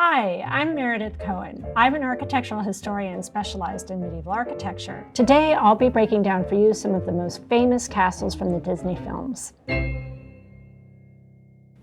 Hi, I'm Meredith Cohen. I'm an architectural historian specialized in medieval architecture. Today, I'll be breaking down for you some of the most famous castles from the Disney films.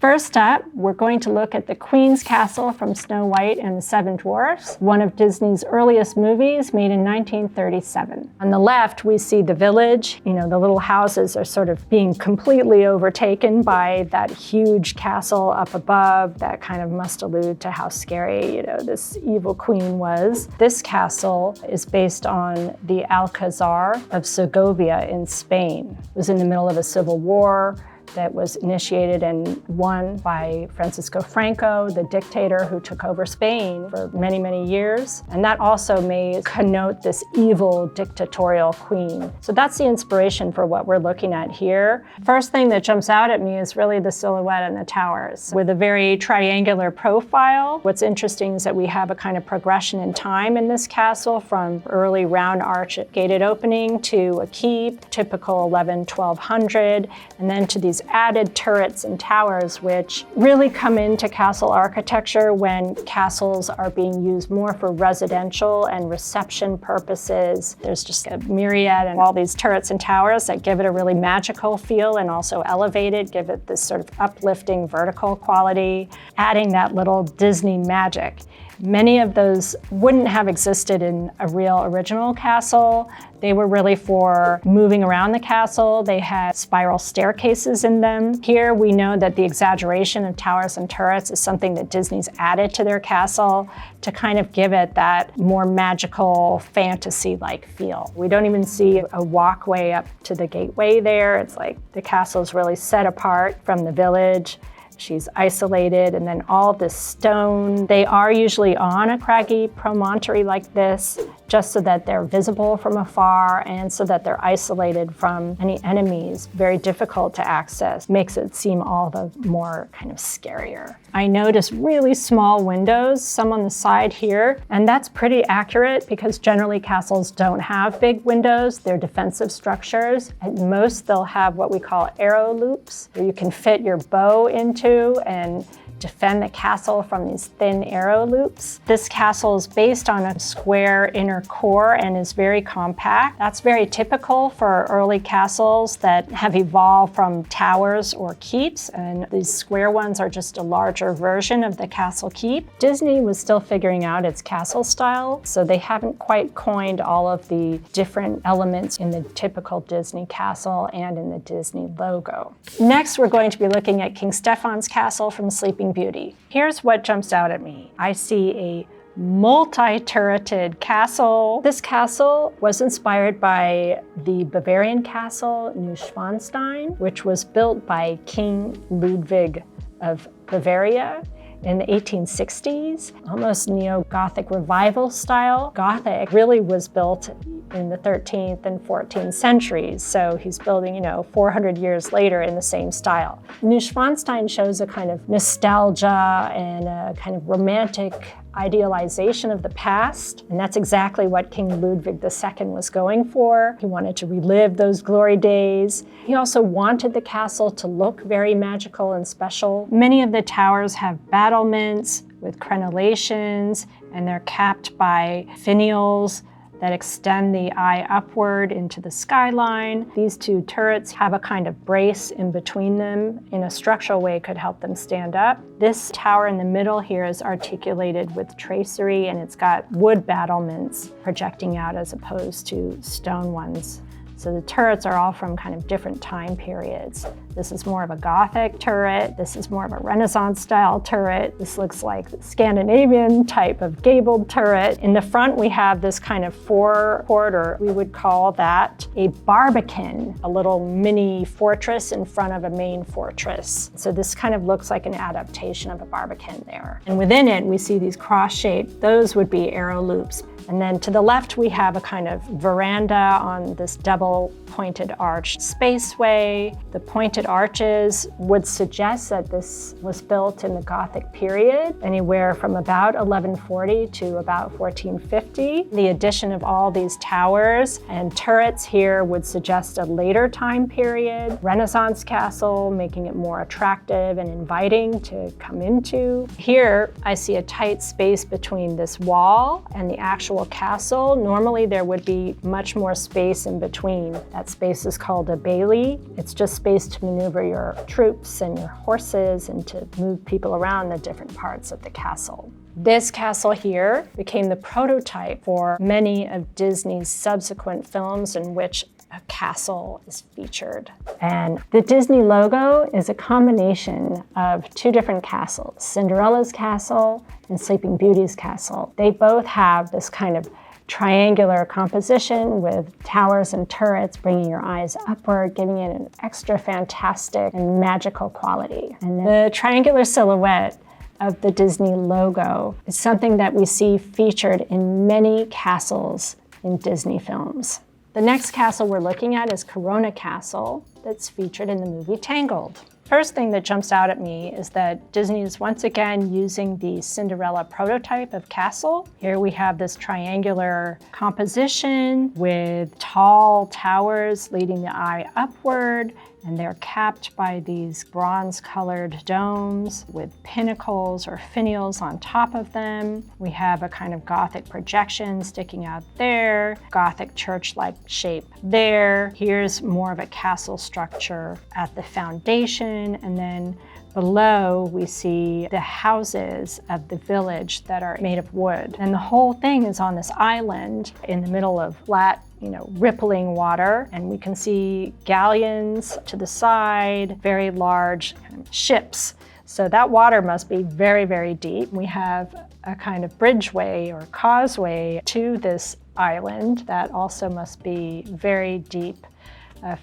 First up, we're going to look at the Queen's Castle from Snow White and the Seven Dwarfs, one of Disney's earliest movies made in 1937. On the left, we see the village. The little houses are sort of being completely overtaken by that huge castle up above. That kind of must allude to how scary, this evil queen was. This castle is based on the Alcazar of Segovia in Spain. It was in the middle of a civil war that was initiated and won by Francisco Franco, the dictator who took over Spain for many, many years. And that also may connote this evil dictatorial queen. So that's the inspiration for what we're looking at here. First thing that jumps out at me is really the silhouette and the towers. With a very triangular profile, what's interesting is that we have a kind of progression in time in this castle from early round arch gated opening to a keep, typical 1200, and then to these added turrets and towers, which really come into castle architecture when castles are being used more for residential and reception purposes. There's just a myriad and all these turrets and towers that give it a really magical feel and also elevated, give it this sort of uplifting vertical quality, adding that little Disney magic. Many of those wouldn't have existed in a real original castle. They were really for moving around the castle. They had spiral staircases in them. Here we know that the exaggeration of towers and turrets is something that Disney's added to their castle to kind of give it that more magical fantasy-like feel. We don't even see a walkway up to the gateway there. It's like the castle's really set apart from the village. She's isolated, and then all this stone. They are usually on a craggy promontory like this, just so that they're visible from afar and so that they're isolated from any enemies. Very difficult to access. Makes it seem all the more kind of scarier. I noticed really small windows, some on the side here, and that's pretty accurate because generally castles don't have big windows. They're defensive structures. At most, they'll have what we call arrow loops, where you can fit your bow into and defend the castle from these thin arrow loops. This castle is based on a square inner core and is very compact. That's very typical for early castles that have evolved from towers or keeps, and these square ones are just a larger version of the castle keep. Disney was still figuring out its castle style, so they haven't quite coined all of the different elements in the typical Disney castle and in the Disney logo. Next, we're going to be looking at King Stephan's Castle from Sleeping Beauty. Here's what jumps out at me. I see a multi-turreted castle. This castle was inspired by the Bavarian castle Neuschwanstein, which was built by King Ludwig of Bavaria in the 1860s, almost neo-Gothic revival style. Gothic really was built in the 13th and 14th centuries, so he's building, 400 years later in the same style. Neuschwanstein shows a kind of nostalgia and a kind of romantic idealization of the past, and that's exactly what King Ludwig II was going for. He wanted to relive those glory days. He also wanted the castle to look very magical and special. Many of the towers have battlements with crenellations, and they're capped by finials that extend the eye upward into the skyline. These two turrets have a kind of brace in between them. In a structural way, could help them stand up. This tower in the middle here is articulated with tracery, and it's got wood battlements projecting out as opposed to stone ones. So the turrets are all from kind of different time periods. This is more of a Gothic turret. This is more of a Renaissance style turret. This looks like the Scandinavian type of gabled turret. In the front, we have this kind of forecourt, or we would call that a barbican, a little mini fortress in front of a main fortress. So this kind of looks like an adaptation of a barbican there. And within it, we see these cross-shaped, those would be arrow loops. And then to the left, we have a kind of veranda on this double pointed arch spaceway. The pointed arches would suggest that this was built in the Gothic period, anywhere from about 1140 to about 1450. The addition of all these towers and turrets here would suggest a later time period. Renaissance castle, making it more attractive and inviting to come into. Here, I see a tight space between this wall and the actual castle. Normally, there would be much more space in between. That space is called a bailey. It's just space to maneuver your troops and your horses and to move people around the different parts of the castle. This castle here became the prototype for many of Disney's subsequent films in which a castle is featured. And the Disney logo is a combination of two different castles, Cinderella's castle and Sleeping Beauty's castle. They both have this kind of triangular composition with towers and turrets, bringing your eyes upward, giving it an extra fantastic and magical quality. And the triangular silhouette of the Disney logo is something that we see featured in many castles in Disney films. The next castle we're looking at is Corona Castle, that's featured in the movie Tangled. First thing that jumps out at me is that Disney is once again using the Cinderella prototype of castle. Here we have this triangular composition with tall towers leading the eye upward, and they're capped by these bronze-colored domes with pinnacles or finials on top of them. We have a kind of Gothic projection sticking out there, Gothic church-like shape there. Here's more of a castle structure at the foundation, and then below we see the houses of the village that are made of wood. And the whole thing is on this island in the middle of flat, rippling water, and we can see galleons to the side, very large kind of ships. So that water must be very, very deep. We have a kind of bridgeway or causeway to this island that also must be very deep.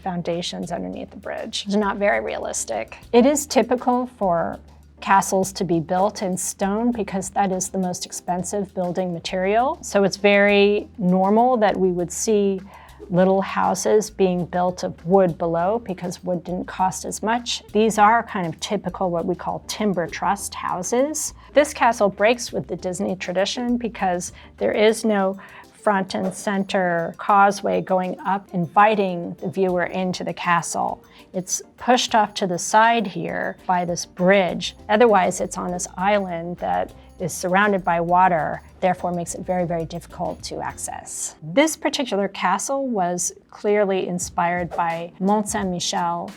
Foundations underneath the bridge. It's not very realistic. It is typical for castles to be built in stone because that is the most expensive building material. So it's very normal that we would see little houses being built of wood below because wood didn't cost as much. These are kind of typical what we call timber trussed houses. This castle breaks with the Disney tradition because there is no front and center causeway going up, inviting the viewer into the castle. It's pushed off to the side here by this bridge. Otherwise, it's on this island that is surrounded by water, therefore makes it very, very difficult to access. This particular castle was clearly inspired by Mont Saint-Michel.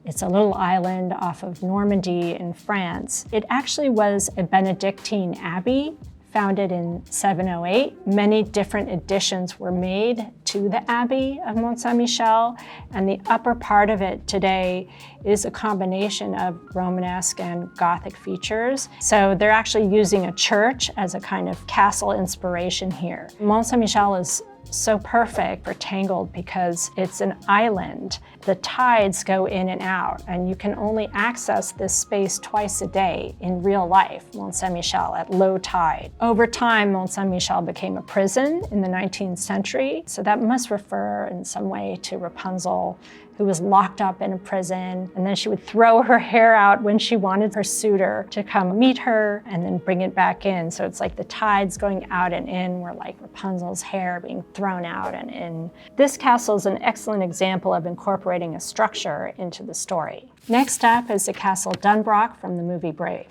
It's a little island off of Normandy in France. It actually was a Benedictine abbey founded in 708. Many different additions were made to the Abbey of Mont Saint-Michel, and the upper part of it today is a combination of Romanesque and Gothic features. So they're actually using a church as a kind of castle inspiration here. Mont Saint-Michel is so perfect for Tangled because it's an island. The tides go in and out, and you can only access this space twice a day in real life, Mont Saint-Michel, at low tide. Over time, Mont Saint-Michel became a prison in the 19th century, so that must refer in some way to Rapunzel, who was locked up in a prison, and then she would throw her hair out when she wanted her suitor to come meet her and then bring it back in. So it's like the tides going out and in were like Rapunzel's hair being thrown out and in. This castle is an excellent example of incorporating a structure into the story. Next up is the castle Dunbroch from the movie Brave.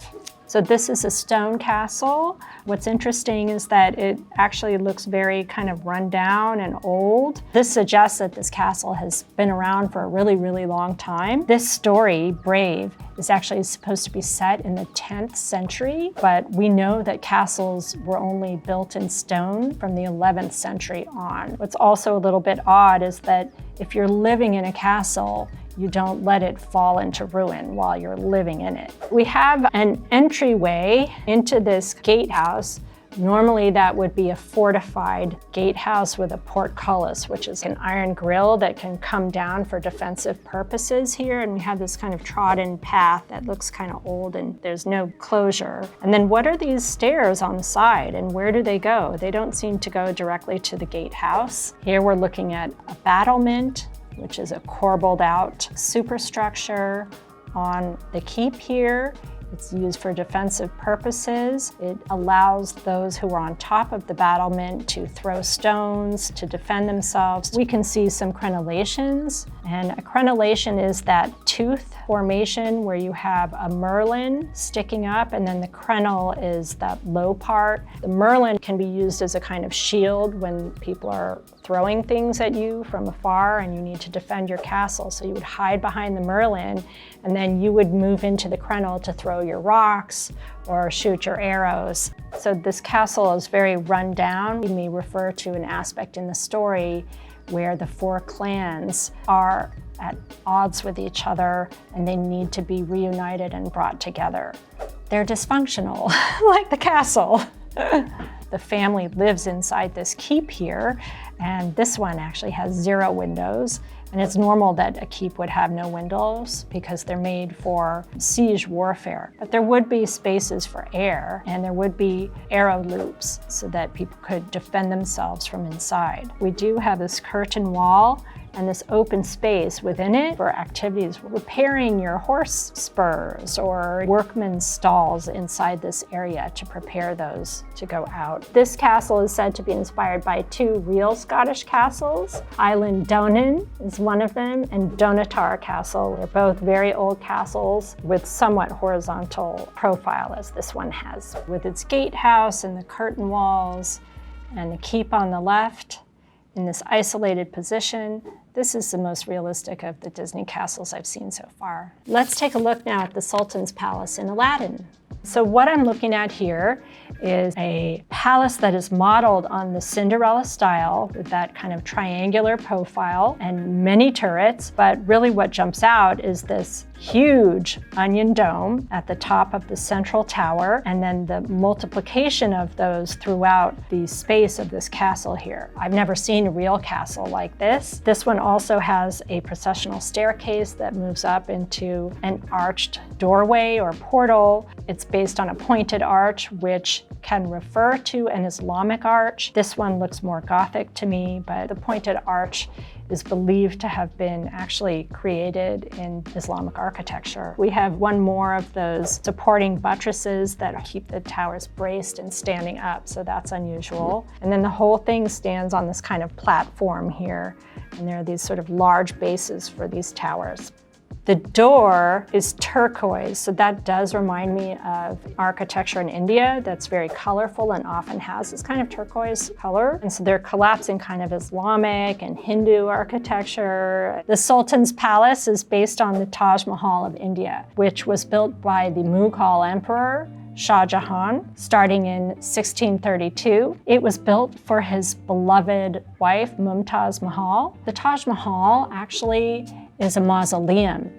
So this is a stone castle. What's interesting is that it actually looks very kind of run down and old. This suggests that this castle has been around for a really, really long time. This story, Brave, is actually supposed to be set in the 10th century, but we know that castles were only built in stone from the 11th century on. What's also a little bit odd is that if you're living in a castle, you don't let it fall into ruin while you're living in it. We have an entryway into this gatehouse Normally that would be a fortified gatehouse with a portcullis, which is an iron grill that can come down for defensive purposes here. And we have this kind of trodden path that looks kind of old and there's no closure. And then what are these stairs on the side and where do they go? They don't seem to go directly to the gatehouse. Here we're looking at a battlement, which is a corbelled out superstructure on the keep here. It's used for defensive purposes. It allows those who are on top of the battlement to throw stones, to defend themselves. We can see some crenellations, and a crenellation is that tooth formation where you have a merlin sticking up, and then the crenel is that low part. The merlin can be used as a kind of shield when people are throwing things at you from afar and you need to defend your castle. So you would hide behind the merlin, and then you would move into the crenel to throw your rocks or shoot your arrows. So this castle is very run down. We may refer to an aspect in the story where the four clans are at odds with each other and they need to be reunited and brought together. They're dysfunctional, like the castle. The family lives inside this keep here, and this one actually has 0 windows. And it's normal that a keep would have no windows because they're made for siege warfare. But there would be spaces for air, and there would be arrow loops so that people could defend themselves from inside. We do have this curtain wall and this open space within it for activities, repairing your horse spurs or workmen's stalls inside this area to prepare those to go out. This castle is said to be inspired by 2 real Scottish castles. Island Donan is one of them, and Donatar Castle. They're both very old castles with somewhat horizontal profile as this one has, with its gatehouse and the curtain walls and the keep on the left in this isolated position. This is the most realistic of the Disney castles I've seen so far. Let's take a look now at the Sultan's Palace in Aladdin. So what I'm looking at here is a palace that is modeled on the Cinderella style with that kind of triangular profile and many turrets, but really what jumps out is this huge onion dome at the top of the central tower, and then the multiplication of those throughout the space of this castle here. I've never seen a real castle like this. This one also has a processional staircase that moves up into an arched doorway or portal. It's based on a pointed arch, which can refer to an Islamic arch. This one looks more Gothic to me, but the pointed arch is believed to have been actually created in Islamic architecture. We have one more of those supporting buttresses that keep the towers braced and standing up, so that's unusual. And then the whole thing stands on this kind of platform here, and there are these sort of large bases for these towers. The door is turquoise, so that does remind me of architecture in India that's very colorful and often has this kind of turquoise color. And so they're collapsing kind of Islamic and Hindu architecture. The Sultan's Palace is based on the Taj Mahal of India, which was built by the Mughal emperor Shah Jahan, starting in 1632. It was built for his beloved wife, Mumtaz Mahal. The Taj Mahal actually is a mausoleum.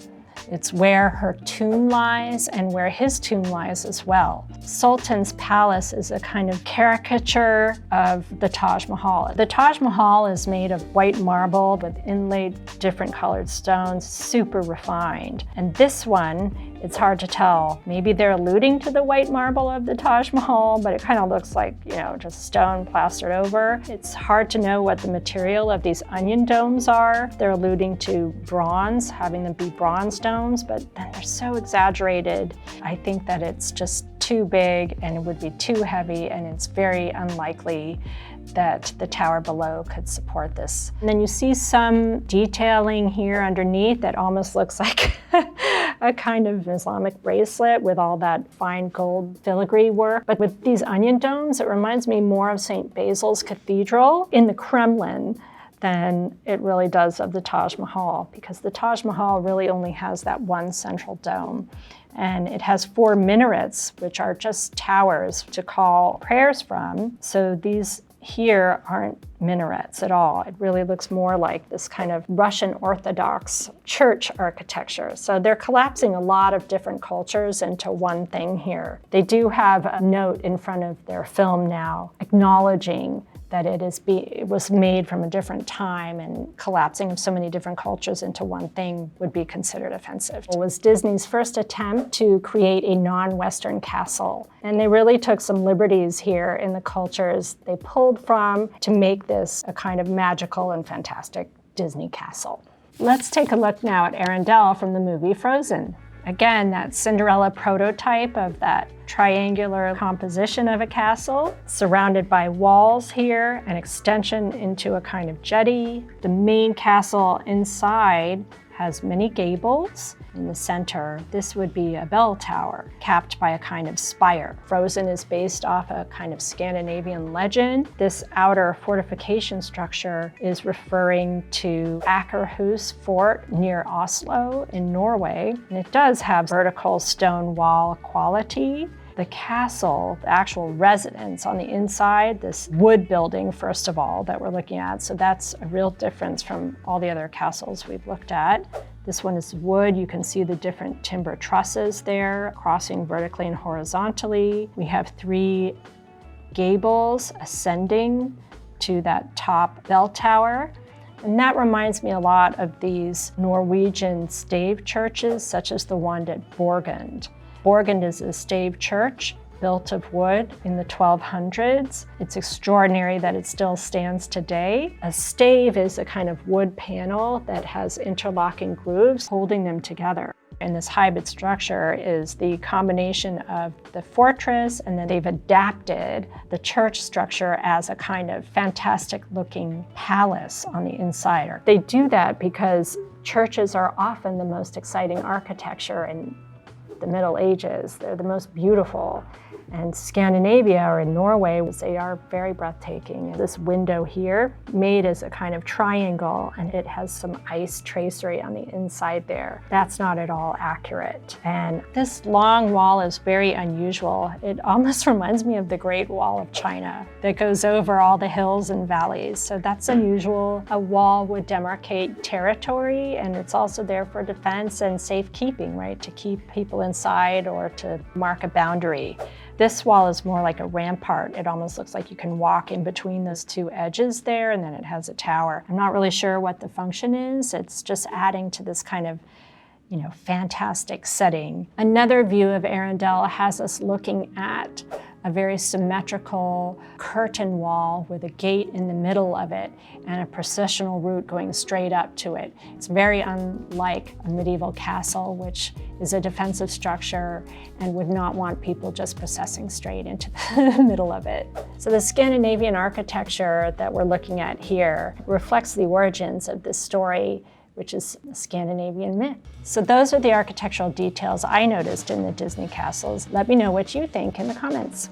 It's where her tomb lies and where his tomb lies as well. Sultan's Palace is a kind of caricature of the Taj Mahal. The Taj Mahal is made of white marble with inlaid different colored stones, super refined. And this one, it's hard to tell. Maybe they're alluding to the white marble of the Taj Mahal, but it kind of looks like, just stone plastered over. It's hard to know what the material of these onion domes are. They're alluding to bronze, having them be bronze domes, but then they're so exaggerated. I think that it's just too big and it would be too heavy, and it's very unlikely that the tower below could support this. And then you see some detailing here underneath that almost looks like a kind of Islamic bracelet with all that fine gold filigree work. But with these onion domes, it reminds me more of St. Basil's Cathedral in the Kremlin than it really does of the Taj Mahal, because the Taj Mahal really only has that one central dome. And it has 4 minarets, which are just towers to call prayers from. So these here aren't minarets at all. It really looks more like this kind of Russian Orthodox church architecture. So they're collapsing a lot of different cultures into one thing here. They do have a note in front of their film now acknowledging that it was made from a different time, and collapsing of so many different cultures into one thing would be considered offensive. It was Disney's first attempt to create a non-Western castle, and they really took some liberties here in the cultures they pulled from to make this a kind of magical and fantastic Disney castle. Let's take a look now at Arendelle from the movie Frozen. Again, that Cinderella prototype of that triangular composition of a castle, surrounded by walls here, an extension into a kind of jetty. The main castle inside has many gables. In the center, this would be a bell tower, capped by a kind of spire. Frozen is based off a kind of Scandinavian legend. This outer fortification structure is referring to Akerhus Fort near Oslo in Norway. And it does have vertical stone wall quality. The castle, the actual residence on the inside, this wood building, first of all, that we're looking at. So that's a real difference from all the other castles we've looked at. This one is wood. You can see the different timber trusses there, crossing vertically and horizontally. We have 3 gables ascending to that top bell tower. And that reminds me a lot of these Norwegian stave churches, such as the one at Borgund. Borgund is a stave church built of wood in the 1200s. It's extraordinary that it still stands today. A stave is a kind of wood panel that has interlocking grooves holding them together. And this hybrid structure is the combination of the fortress, and then they've adapted the church structure as a kind of fantastic looking palace on the inside. They do that because churches are often the most exciting architecture in the Middle Ages. They're the most beautiful. And Scandinavia, or in Norway, they are very breathtaking. This window here, made as a kind of triangle, and it has some ice tracery on the inside there. That's not at all accurate. And this long wall is very unusual. It almost reminds me of the Great Wall of China that goes over all the hills and valleys. So that's unusual. A wall would demarcate territory, and it's also there for defense and safekeeping, right? To keep people inside or to mark a boundary. This wall is more like a rampart. It almost looks like you can walk in between those 2 edges there, and then it has a tower. I'm not really sure what the function is. It's just adding to this kind of, fantastic setting. Another view of Arendelle has us looking at a very symmetrical curtain wall with a gate in the middle of it and a processional route going straight up to it. It's very unlike a medieval castle, which is a defensive structure and would not want people just processing straight into the middle of it. So the Scandinavian architecture that we're looking at here reflects the origins of this story, which is a Scandinavian myth. So those are the architectural details I noticed in the Disney castles. Let me know what you think in the comments.